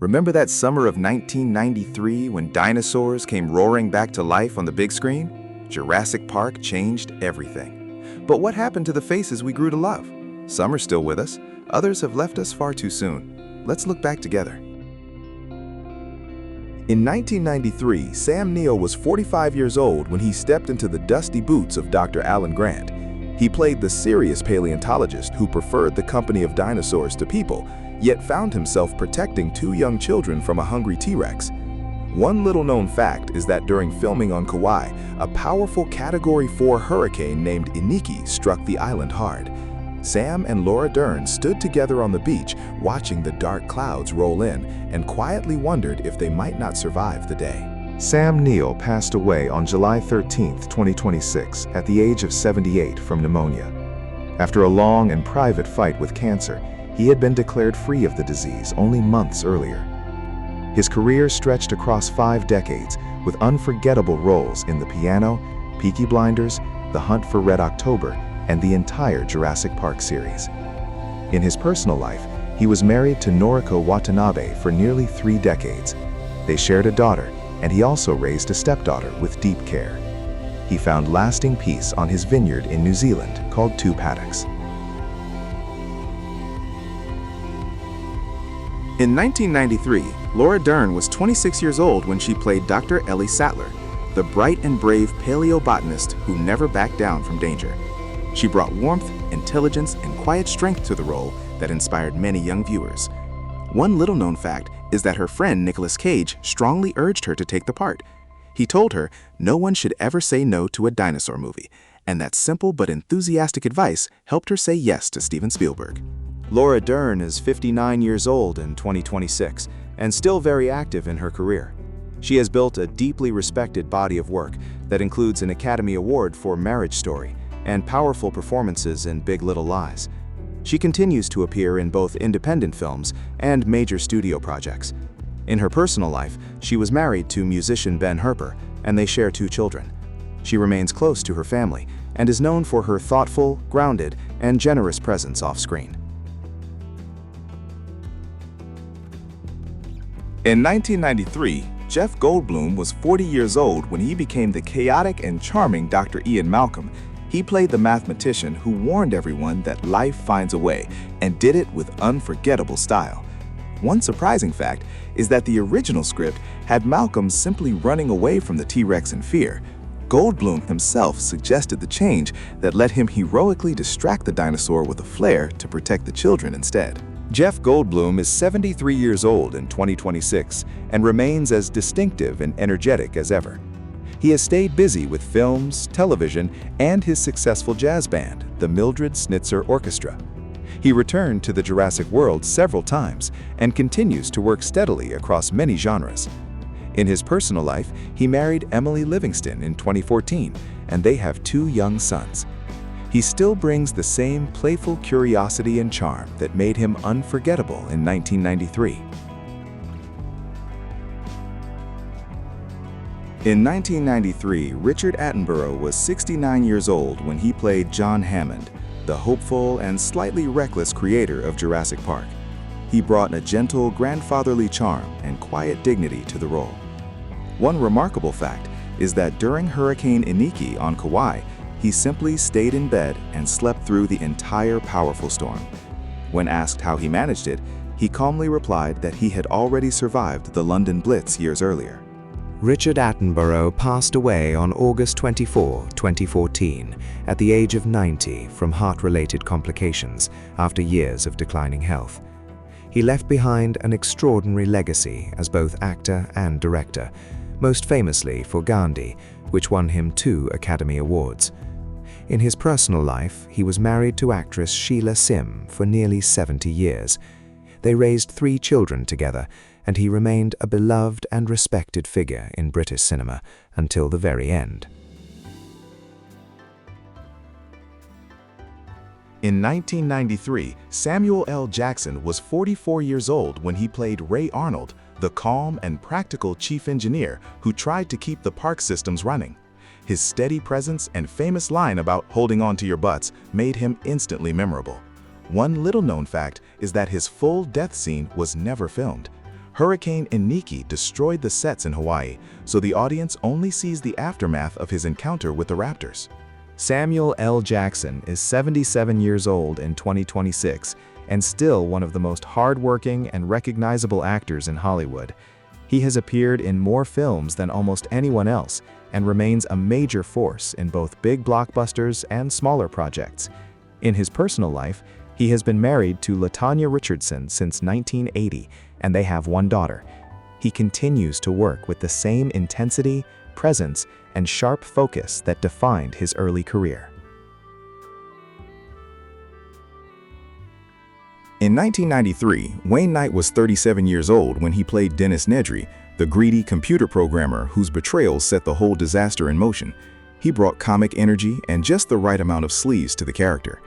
Remember that summer of 1993 when dinosaurs came roaring back to life on the big screen? Jurassic Park changed everything. But what happened to the faces we grew to love? Some are still with us, others have left us far too soon. Let's look back together. In 1993, Sam Neill was 45 years old when he stepped into the dusty boots of Dr. Alan Grant. He played the serious paleontologist who preferred the company of dinosaurs to people, yet found himself protecting two young children from a hungry T-Rex. One little-known fact is that during filming on Kauai, a powerful Category 4 hurricane named Iniki struck the island hard. Sam and Laura Dern stood together on the beach, watching the dark clouds roll in, and quietly wondered if they might not survive the day. Sam Neill passed away on July 13, 2026, at the age of 78 from pneumonia. After a long and private fight with cancer, he had been declared free of the disease only months earlier. His career stretched across 5 decades, with unforgettable roles in The Piano, Peaky Blinders, The Hunt for Red October, and the entire Jurassic Park series. In his personal life, he was married to Noriko Watanabe for nearly 3 decades. They shared a daughter, and he also raised a stepdaughter with deep care. He found lasting peace on his vineyard in New Zealand called Two Paddocks. In 1993, Laura Dern was 26 years old when she played Dr. Ellie Sattler, the bright and brave paleobotanist who never backed down from danger. She brought warmth, intelligence, and quiet strength to the role that inspired many young viewers. One little-known fact is that her friend Nicolas Cage strongly urged her to take the part. He told her no one should ever say no to a dinosaur movie, and that simple but enthusiastic advice helped her say yes to Steven Spielberg. Laura Dern is 59 years old in 2026 and still very active in her career. She has built a deeply respected body of work that includes an Academy Award for Marriage Story and powerful performances in Big Little Lies. She continues to appear in both independent films and major studio projects. In her personal life, she was married to musician Ben Herper, and they share 2 children. She remains close to her family and is known for her thoughtful, grounded, and generous presence off-screen. In 1993, Jeff Goldblum was 40 years old when he became the chaotic and charming Dr. Ian Malcolm. He played the mathematician who warned everyone that life finds a way, and did it with unforgettable style. One surprising fact is that the original script had Malcolm simply running away from the T-Rex in fear. Goldblum himself suggested the change that let him heroically distract the dinosaur with a flare to protect the children instead. Jeff Goldblum is 73 years old in 2026 and remains as distinctive and energetic as ever. He has stayed busy with films, television, and his successful jazz band, the Mildred Snitzer Orchestra. He returned to the Jurassic World several times and continues to work steadily across many genres. In his personal life, he married Emily Livingston in 2014, and they have 2 young sons. He still brings the same playful curiosity and charm that made him unforgettable in 1993. In 1993, Richard Attenborough was 69 years old when he played John Hammond, the hopeful and slightly reckless creator of Jurassic Park. He brought a gentle, grandfatherly charm and quiet dignity to the role. One remarkable fact is that during Hurricane Iniki on Kauai, he simply stayed in bed and slept through the entire powerful storm. When asked how he managed it, he calmly replied that he had already survived the London Blitz years earlier. Richard Attenborough passed away on August 24, 2014, at the age of 90 from heart-related complications after years of declining health. He left behind an extraordinary legacy as both actor and director, most famously for Gandhi, which won him 2 Academy Awards. In his personal life, he was married to actress Sheila Sim for nearly 70 years. They raised 3 children together, and he remained a beloved and respected figure in British cinema until the very end. In 1993, Samuel L. Jackson was 44 years old when he played Ray Arnold, the calm and practical chief engineer who tried to keep the park systems running. His steady presence and famous line about holding on to your butts made him instantly memorable. One little-known fact is that his full death scene was never filmed. Hurricane Iniki destroyed the sets in Hawaii, so the audience only sees the aftermath of his encounter with the raptors. Samuel L. Jackson is 77 years old in 2026 and still one of the most hard-working and recognizable actors in Hollywood. He has appeared in more films than almost anyone else and remains a major force in both big blockbusters and smaller projects. In his personal life, he has been married to Ariana Richardson since 1980, and they have one daughter. He continues to work with the same intensity, presence, and sharp focus that defined his early career. In 1993, Wayne Knight was 37 years old when he played Dennis Nedry, the greedy computer programmer whose betrayal set the whole disaster in motion. He brought comic energy and just the right amount of sleaze to the character.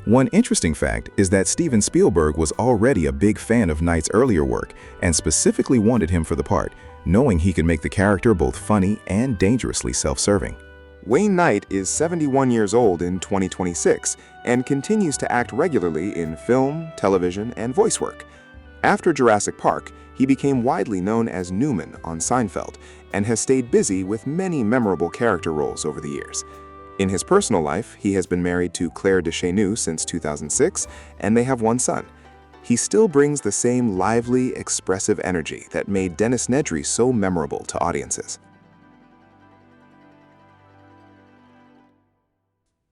One interesting fact is that Steven Spielberg was already a big fan of Knight's earlier work and specifically wanted him for the part, knowing he could make the character both funny and dangerously self-serving. Wayne Knight is 71 years old in 2026 and continues to act regularly in film, television, and voice work. After Jurassic Park, he became widely known as Newman on Seinfeld and has stayed busy with many memorable character roles over the years. In his personal life, he has been married to Claire Deschanel since 2006, and they have one son. He still brings the same lively, expressive energy that made Dennis Nedry so memorable to audiences.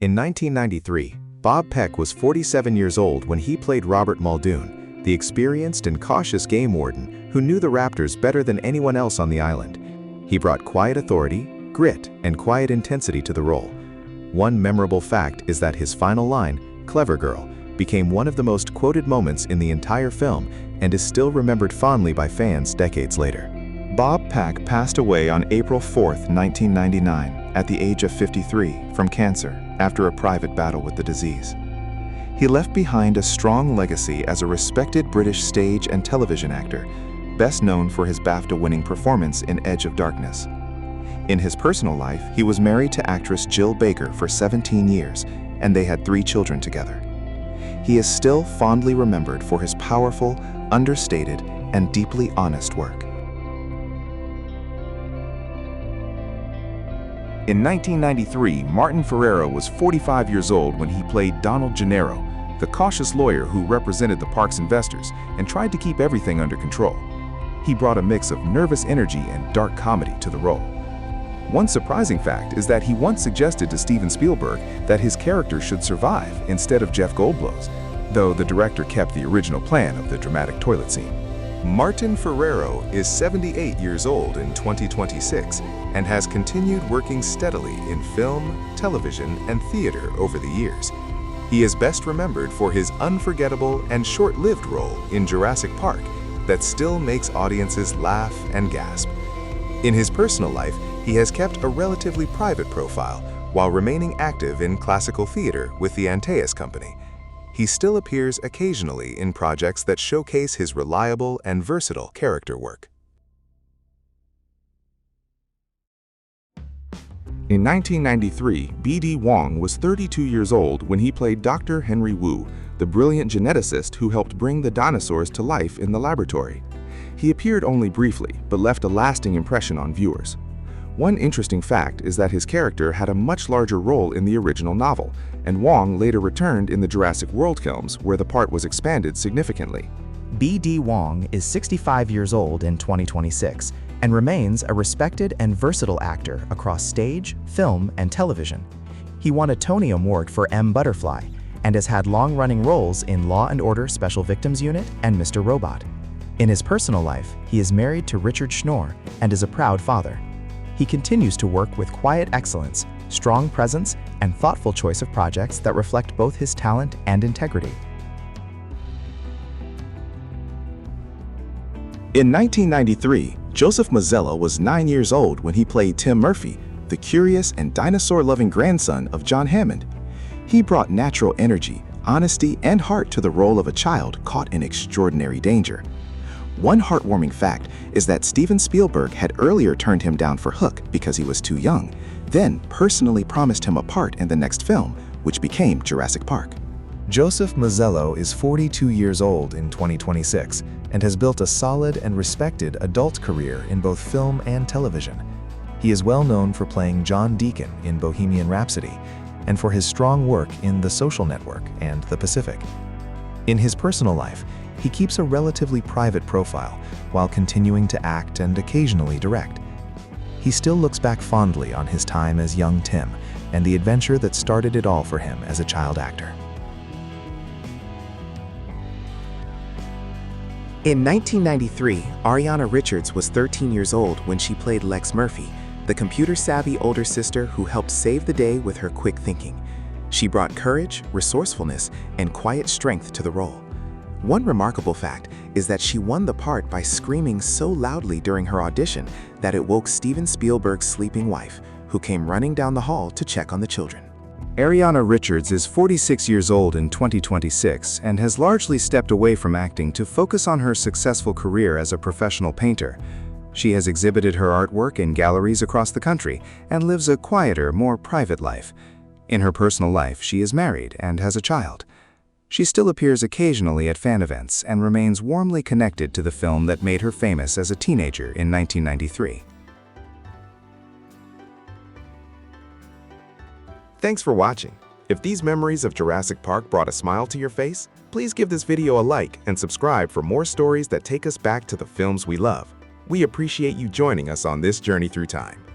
In 1993, Bob Peck was 47 years old when he played Robert Muldoon, the experienced and cautious game warden who knew the raptors better than anyone else on the island. He brought quiet authority, grit, and quiet intensity to the role. One memorable fact is that his final line, "Clever Girl," became one of the most quoted moments in the entire film and is still remembered fondly by fans decades later. Bob Peck passed away on April 4, 1999, at the age of 53 from cancer after a private battle with the disease. He left behind a strong legacy as a respected British stage and television actor, best known for his BAFTA-winning performance in Edge of Darkness. In his personal life, he was married to actress Jill Baker for 17 years, and they had 3 children together. He is still fondly remembered for his powerful, understated, and deeply honest work. In 1993, Martin Ferrero was 45 years old when he played Donald Gennaro, the cautious lawyer who represented the park's investors and tried to keep everything under control. He brought a mix of nervous energy and dark comedy to the role. One surprising fact is that he once suggested to Steven Spielberg that his character should survive instead of Jeff Goldblum's, though the director kept the original plan of the dramatic toilet scene. Martin Ferrero is 78 years old in 2026 and has continued working steadily in film, television, and theater over the years. He is best remembered for his unforgettable and short-lived role in Jurassic Park that still makes audiences laugh and gasp. In his personal life, he has kept a relatively private profile while remaining active in classical theater with the Antaeus Company. He still appears occasionally in projects that showcase his reliable and versatile character work. In 1993, B.D. Wong was 32 years old when he played Dr. Henry Wu, the brilliant geneticist who helped bring the dinosaurs to life in the laboratory. He appeared only briefly, but left a lasting impression on viewers. One interesting fact is that his character had a much larger role in the original novel, and Wong later returned in the Jurassic World films where the part was expanded significantly. B.D. Wong is 65 years old in 2026 and remains a respected and versatile actor across stage, film, and television. He won a Tony Award for M. Butterfly and has had long-running roles in Law & Order Special Victims Unit and Mr. Robot. In his personal life, he is married to Richard Schnorr and is a proud father. He continues to work with quiet excellence, strong presence, and thoughtful choice of projects that reflect both his talent and integrity. In 1993, Joseph Mazzello was 9 years old when he played Tim Murphy, the curious and dinosaur-loving grandson of John Hammond. He brought natural energy, honesty, and heart to the role of a child caught in extraordinary danger. One heartwarming fact is that Steven Spielberg had earlier turned him down for Hook because he was too young, then personally promised him a part in the next film, which became Jurassic Park. Joseph Mazzello is 42 years old in 2026 and has built a solid and respected adult career in both film and television. He is well known for playing John Deacon in Bohemian Rhapsody and for his strong work in The Social Network and The Pacific. In his personal life, he keeps a relatively private profile while continuing to act and occasionally direct. He still looks back fondly on his time as young Tim and the adventure that started it all for him as a child actor. In 1993, Ariana Richards was 13 years old when she played Lex Murphy, the computer-savvy older sister who helped save the day with her quick thinking. She brought courage, resourcefulness, and quiet strength to the role. One remarkable fact is that she won the part by screaming so loudly during her audition that it woke Steven Spielberg's sleeping wife, who came running down the hall to check on the children. Ariana Richards is 46 years old in 2026 and has largely stepped away from acting to focus on her successful career as a professional painter. She has exhibited her artwork in galleries across the country and lives a quieter, more private life. In her personal life, she is married and has a child. She still appears occasionally at fan events and remains warmly connected to the film that made her famous as a teenager in 1993. Thanks for watching. If these memories of Jurassic Park brought a smile to your face, please give this video a like and subscribe for more stories that take us back to the films we love. We appreciate you joining us on this journey through time.